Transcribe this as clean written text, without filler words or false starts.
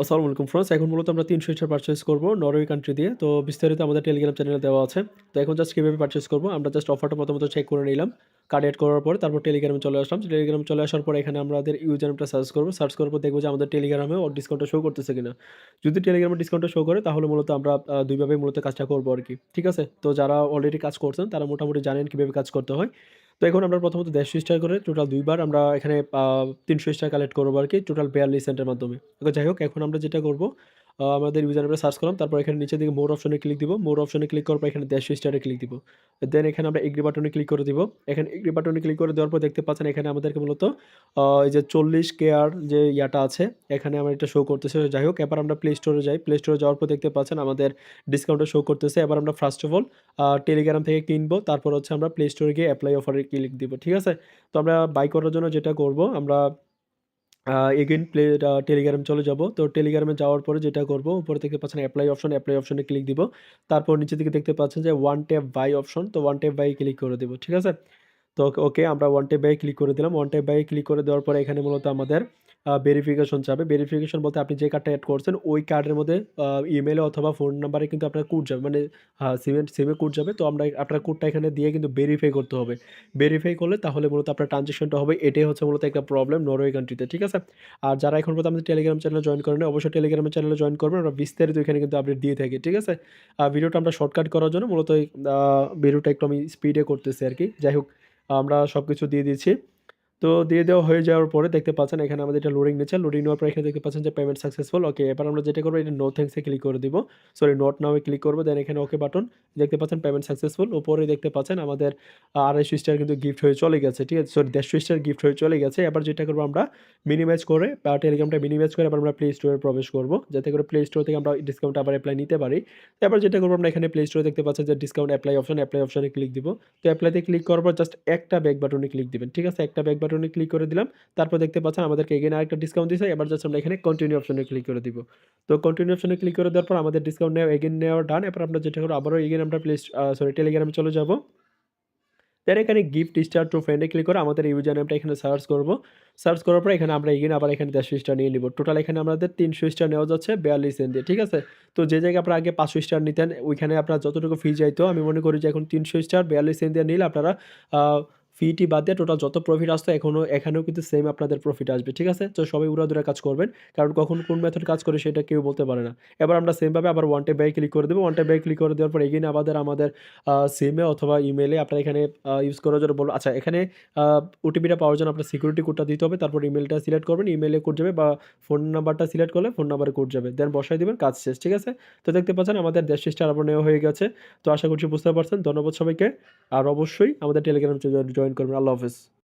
আসসালামু আলাইকুম ফ্রেন্ডস। এখন মূলত আমরা ৩০০ স্টার পারচেজ করব নরওয়ে কান্ট্রি দিয়ে। তো বিস্তারিত আমাদের টেলিগ্রাম চ্যানেলে দেওয়া আছে। তো এখন জাস্ট কিভাবে পারচেজ করব? আমরা জাস্ট অফারটা প্রথমত চেক করে নিলাম। কার্ড এড করার পরে তারপর টেলিগ্রামে চলে আসলাম। টেলিগ্রামে চলে আসার পরে এখানে আমাদের ইউজার নেমটা সার্চ করব। সার্চ করার পর দেখব যে আমাদের টেলিগ্রামে ডিসকাউন্টটা শো করতেছে কিনা। যদি টেলিগ্রামে ডিসকাউন্টটা শো করে তাহলে মূলত আমরা ২ ভাবে মূলত কাজটা করব আরকি। ঠিক আছে? তো যারা অলরেডি কাজ করছেন তারা মোটামুটি জানেন কিভাবে কাজ করতে হয়। তো এখন আমরা প্রথমত ১৫০ স্টার করে টোটাল ২ বার আমরা এখানে ৩০০ স্টার কালেক্ট করব আরকি টোটাল ৪২ সেন্টের মাধ্যমে। ওকে, যাই হোক এখন আমরা যেটা করব আমাদের ইউজার নেমটা সার্চ করলাম। তারপর এখানে নিচের দিকে মোর অপশনে ক্লিক দিব। মোর অপশনে ক্লিক করার পর এখানে ১৫০ স্টারে ক্লিক দিব। দেন এখানে আমরা এগ্রি বাটনে ক্লিক করে দিব। এখানে এগ্রি বাটনে ক্লিক করে দেওয়ার পর দেখতে পাচ্ছেন এখানে আমাদেরকে মূলত এই যে ৪০ কেয়ার যে ইয়াটা আছে এখানে আমার এটা শো করতেছে। যাই হোক এবার আমরা প্লে স্টোরে যাই। প্লে স্টোরে যাওয়ার পর দেখতে পাচ্ছেন আমাদের ডিসকাউন্টটা শো করতেছে। এবার আমরা ফার্স্ট অফ অল টেলিগ্রাম থেকে কিনবো। তারপর হচ্ছে আমরা প্লে স্টোরে গিয়ে এপ্লাই অফারে ক্লিক দিব। ঠিক আছে? তো আমরা বাই করার জন্য যেটা করব আমরা এগেইন টেলিগ্রাম চলে যাব। তো টেলিগ্রামে যাওয়ার পরে যেটা করব, উপরে দেখতে পাচ্ছেন এপ্লাই অপশন, এপ্লাই অপশনে ক্লিক দিব। তারপর নিচের দিকে দেখতে পাচ্ছেন যে ওয়ান ট্যাপ বাই অপশন, তো ওয়ান ট্যাপ বাই ক্লিক করে দেব। ঠিক আছে? তো ওকে আমরা ওয়ান ট্যাপ বাই ক্লিক করে দিলাম। ওয়ান ট্যাপ বাই ক্লিক করে দেওয়ার পরে এখানে মূলত আমাদের ভেরিফিকেশন চাবে। ভেরিফিকেশন বলতে আপনি যে কার্ডটা এড করছেন ওই কার্ডের মধ্যে ইমেইলে অথবা ফোন নাম্বারে কিন্তু আপনার কোড যাবে। মানে সিমে কোড যাবে। তো আমরা আপনার কোডটা এখানে দিয়ে কিন্তু ভেরিফাই করতে হবে। ভেরিফাই করলে তাহলে মূলত আপনার ট্রান্সেকশনটা হবে। এটাই হচ্ছে মূলত একটা প্রবলেম নরওয়ে কান্ট্রিতে। ঠিক আছে? আর যারা এখন পর্যন্ত আমাদের টেলিগ্রাম চ্যানেলে জয়েন করেনি অবশ্যই টেলিগ্রাম চ্যানেলে জয়েন করবেন। আমরা বিস্তারিত এখানে কিন্তু আপডেট দিয়ে থাকি। ঠিক আছে? ভিডিওটা আমরা শর্টকাট করার জন্য মূলত এই ভিডিওটা একটু আমি স্পিডে করতেছি আরকি। যাই হোক আমরা সবকিছু দিয়ে দিচ্ছি। তো দিয়ে দেওয়া হয়ে যাওয়ার পরে দেখতে পাচ্ছেন এখানে আমাদের এটা লোডিং নিচ্ছে। লোডিং নেওয়ার পর এখানে দেখতে পাচ্ছেন যে পেমেন্ট সাকসেসফুল। ওকে, এবার আমরা যেটা করব এটা নো থ্যাংকস এ ক্লিক করে দিব। Sorry, not now A click করব। দেন এখানে ওকে বাটন দেখতে পাচ্ছেন পেমেন্ট সাকসেসফুল। উপরে দেখতে পাচ্ছেন আমাদের ২৫০ স্টার কিন্তু গিফট হয়ে চলে গেছে। ঠিক আছে? সরি, ১৫০ স্টার গিফট হয়ে চলে গেছে। এবার যেটা করব আমরা মিনিমাইজ করে টেলিগ্রামটা মিনিমাইজ করে এবার আমরা প্লে স্টোরে প্রবেশ করব। যাতে করে প্লে স্টোর থেকে আমরা ডিসকাউন্ট আবার এপ্লাই নিতে পারি। এবার যেটা করব আমরা এখানে প্লে স্টোরে দেখতে পাচ্ছেন যে ডিসকাউন্ট এপ্লাই অপশন, এপ্লাই অপশনে ক্লিক দিব। তো এপ্লাইতে ক্লিক করার পর জাস্ট একটা ব্যাক বাটনে ক্লিক দিবেন। ঠিক আছে? একটা ব্যাক বাটনে ক্লিক করে দিলাম। তারপর দেখতে পাচ্ছেন আমাদেরকে এগেইন আরেকটা ডিসকাউন্ট দিছে। এবার জাস্ট আমরা এখানে কন্টিনিউ অপশনে ক্লিক করে দিব। তো কন্টিনিউ অপশনে ক্লিক করে দেওয়ার পর আমাদের ডিসকাউন্ট নেওয়া ডান। এরপর আমরা যেটা করব আবারও এগেইন আমরা টেলিগ্রামে চলে যাব। দেন এখানে গিফট স্টার টু ফ্রেন্ডে ক্লিক করে আমাদের ইউজার নেমটা এখানে সার্চ করব। সার্চ করার পর এখানে আমরা এগেইন আবার এখানে ১৫০ স্টার নিয়ে নিব। টোটাল এখানে আমাদের ৩০০ স্টার নেওয়া যাচ্ছে ৪২ সেন্ট দিয়ে। ঠিক আছে? তো যে জায়গায় আপনারা আগে ৫০০ স্টার নিতেন ওইখানে আপনার যতটুকু ফি যাইতো আমি মনে করি যে এখন ৩০০ স্টার ৪২ সেন্ট দিয়ে নিলে আপনারা আ ফি-টি বাদ দিয়ে টোটাল যত প্রফিট আসতো এখানেও কিন্তু সেম আপনাদের প্রফিট আসবে। ঠিক আছে? তো সবাই উড়াধুরা কাজ করবেন। কারণ কখন কোন মেথড কাজ করে সেটা কেউ বলতে পারে না। এবার আমরা সেম ভাবে আবার ওয়ান ট্যাপ বাই ক্লিক করে দেব। ওয়ান ট্যাপ বাই ক্লিক করে দেওয়ার পর এগেইন আমাদের সিমে অথবা ইমেইলে আপনারা এখানে ইউজ করার জন্য বলব। আচ্ছা, এখানে আ ওটিপিটা পাওয়ার জন্য আপনার সিকিউরিটি কোডটা দিতে হবে। তারপর ইমেইলটা সিলেক্ট করবেন। ইমেইলে কোড যাবে বা ফোন নাম্বারটা সিলেক্ট করলে ফোন নাম্বারে কোড যাবে। দেন বসায় দিবেন, কাজ শেষ। ঠিক আছে? তো দেখতে পাচ্ছেন আমাদের ১৫০ স্টার আবার নেওয়া হয়ে গেছে। তো আশা করছি বুঝতে পারছেন। ধন্যবাদ সবাইকে। আর অবশ্যই আমাদের টেলিগ্রাম জয়েন করবেন। আল্লাহ হাফেজ।